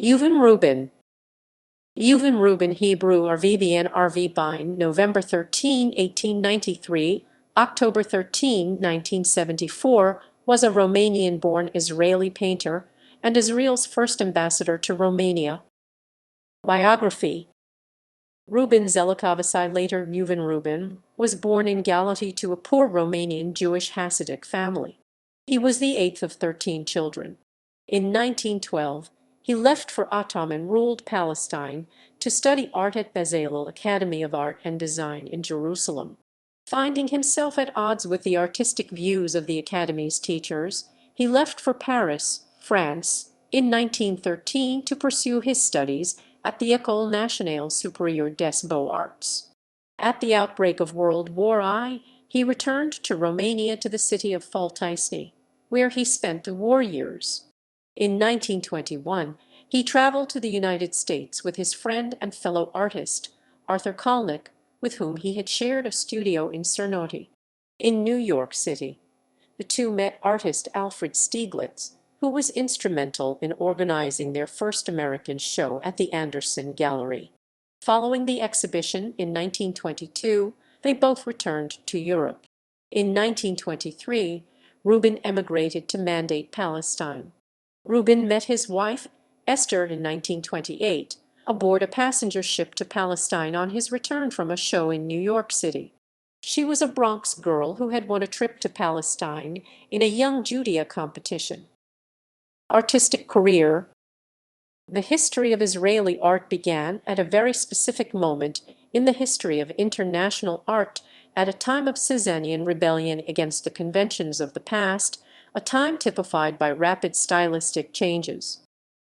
Reuven Rubin. Reuven Rubin Hebrew RVBN RV Bine, November 13, 1893, October 13, 1974, was a Romanian-born Israeli painter and Israel's first ambassador to Romania. Biography. Reuben Zelikavasai, later Reuven Rubin, was born in Galați to a poor Romanian Jewish Hasidic family. He was the eighth of 13 children. In 1912, he left for Ottoman-ruled Palestine to study art at Bezalel Academy of Art and Design in Jerusalem. Finding himself at odds with the artistic views of the Academy's teachers, he left for Paris, France, in 1913 to pursue his studies at the École Nationale Supérieure des Beaux-Arts. At the outbreak of World War I, he returned to Romania to the city of Faltaisni, where he spent the war years. In 1921, he traveled to the United States with his friend and fellow artist, Arthur Kalnick, with whom he had shared a studio in Cernoti. In New York City, the two met artist Alfred Stieglitz, who was instrumental in organizing their first American show at the Anderson Gallery. Following the exhibition in 1922, they both returned to Europe. In 1923, Rubin emigrated to Mandate, Palestine. Rubin met his wife, Esther, in 1928, aboard a passenger ship to Palestine on his return from a show in New York City. She was a Bronx girl who had won a trip to Palestine in a Young Judea competition. Artistic career. The history of Israeli art began at a very specific moment in the history of international art, at a time of Caesarian rebellion against the conventions of the past, a time typified by rapid stylistic changes.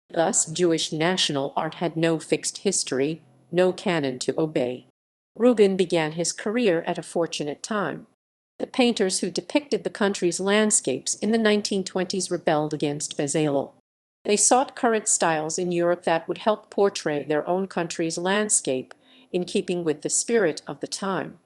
Thus, Jewish national art had no fixed history, no canon to obey. Rubin began his career at a fortunate time. The painters who depicted the country's landscapes in the 1920s rebelled against Bezalel. They sought current styles in Europe that would help portray their own country's landscape in keeping with the spirit of the time.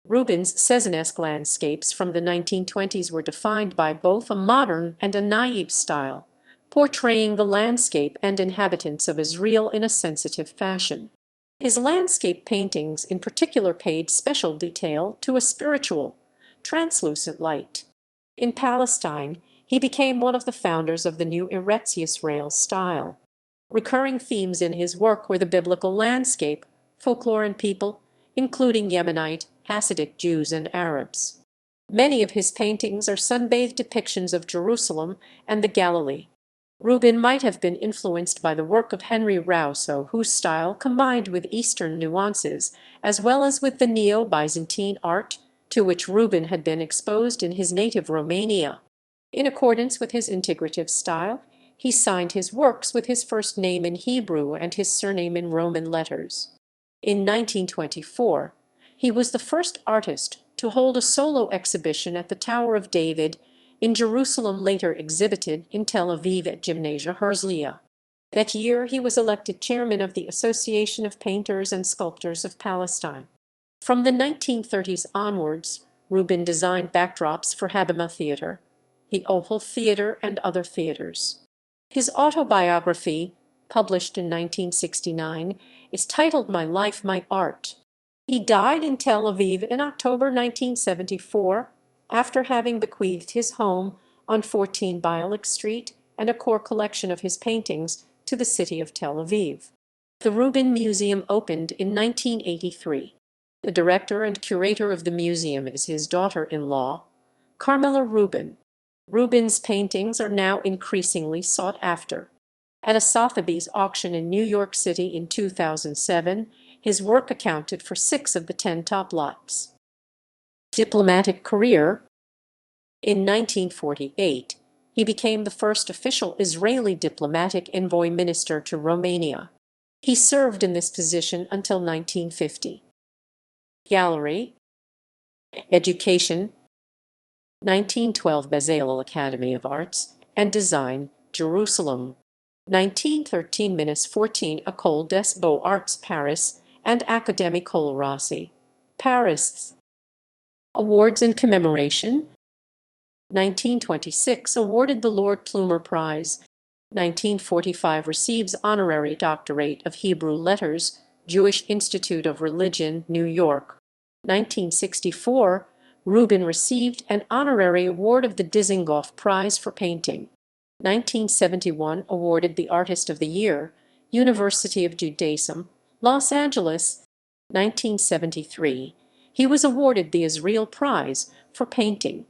Rubin's Cézannesque landscapes from the 1920s were defined by both a modern and a naive style, portraying the landscape and inhabitants of Israel in a sensitive fashion. His landscape paintings in particular paid special detail to a spiritual, translucent light. In Palestine, he became one of the founders of the new Eretz Yisrael style. Recurring themes in his work were the biblical landscape, folklore and people, including Yemenite, Hasidic Jews and Arabs. Many of his paintings are sunbathed depictions of Jerusalem and the Galilee. Rubin might have been influenced by the work of Henry Rousseau, whose style combined with Eastern nuances, as well as with the Neo-Byzantine art, to which Rubin had been exposed in his native Romania. In accordance with his integrative style, he signed his works with his first name in Hebrew and his surname in Roman letters. In 1924, he was the first artist to hold a solo exhibition at the Tower of David in Jerusalem, later exhibited in Tel Aviv at Gymnasia Herzliya. That year he was elected chairman of the Association of Painters and Sculptors of Palestine. From the 1930s onwards, Rubin designed backdrops for Habima Theatre, the Opal Theatre and other theaters. His autobiography, published in 1969, is titled My Life, My Art. He died in Tel Aviv in October 1974, after having bequeathed his home on 14 Bialik Street and a core collection of his paintings to the city of Tel Aviv. The Rubin Museum opened in 1983. The director and curator of the museum is his daughter-in-law, Carmela Rubin. Rubin's paintings are now increasingly sought after. At a Sotheby's auction in New York City in 2007, his work accounted for 6 of the 10 top lots. Diplomatic career. In 1948, he became the first official Israeli diplomatic envoy minister to Romania. He served in this position until 1950. Gallery. Education. 1912 Bezalel Academy of Arts and Design, Jerusalem. 1913–14 École des Beaux-Arts, Paris, and Académie Rossi, Paris. Awards and commemoration. 1926 awarded the Lord Plumer Prize. 1945 receives honorary doctorate of Hebrew Letters, Jewish Institute of Religion, New York. 1964, Reuben received an honorary award of the Dizengoff Prize for painting. 1971 awarded the Artist of the Year, University of Judaism, Los Angeles. 1973, he was awarded the Israel Prize for painting.